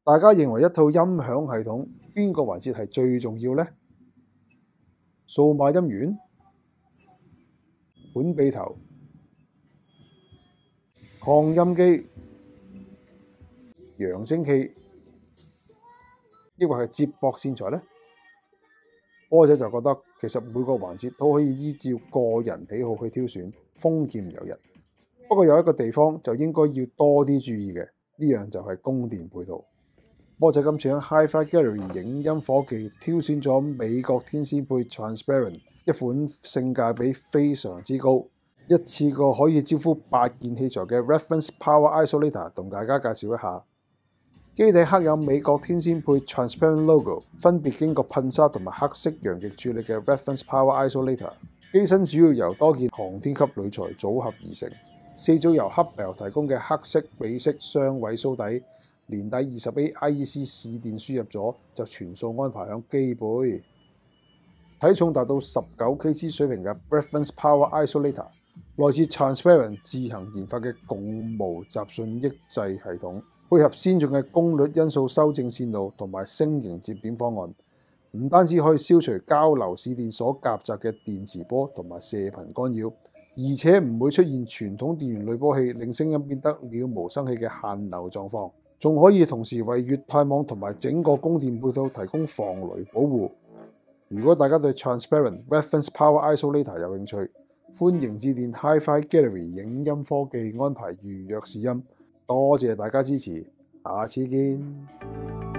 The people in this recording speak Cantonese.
大家認為一套音響系統邊個環節係最重要呢？數碼音源、管臂頭、擴音機、揚聲器，抑或係接駁線材呢？波姐就覺得其實每個環節都可以依照個人喜好去挑選，豐儉由人。不過有一個地方就應該要多啲注意嘅，呢樣就係供電配套。波姐今次喺 Hi-Fi Gallery 影音科技挑選咗美國天仙配 Transparent， 一款性價比非常之高，一次過可以招呼8件器材嘅 Reference Power Isolator， 同大家介紹一下。機體刻有美國天仙配 Transparent Logo， 分別經過噴砂同埋黑色陽極處理嘅 Reference Power Isolator。機身主要由多件航天級鋁材組合而成，4組由 Hubbell 提供嘅黑色美式雙位蘇底，連帶 20A IEC 市電輸入咗，就全數安排響機背。體重達到19 kg 水平嘅 Reference Power Isolator， 來自 Transparent 自行研發嘅共無雜訊抑制系統，配合先進嘅功率因素修正線路同埋星形接點方案，唔單止可以消除交流市電所夾雜嘅電磁波同埋射頻干擾，而且唔會出現傳統電源濾波器令聲音變得了無生氣嘅限流狀況，仲可以同時為乙太網同埋整個供電配套提供防雷保護。如果大家對 Transparent Reference Power Isolator 有興趣，歡迎致電 Hi-Fi Gallery 影音科技安排預約試音。多謝大家支持，下次見。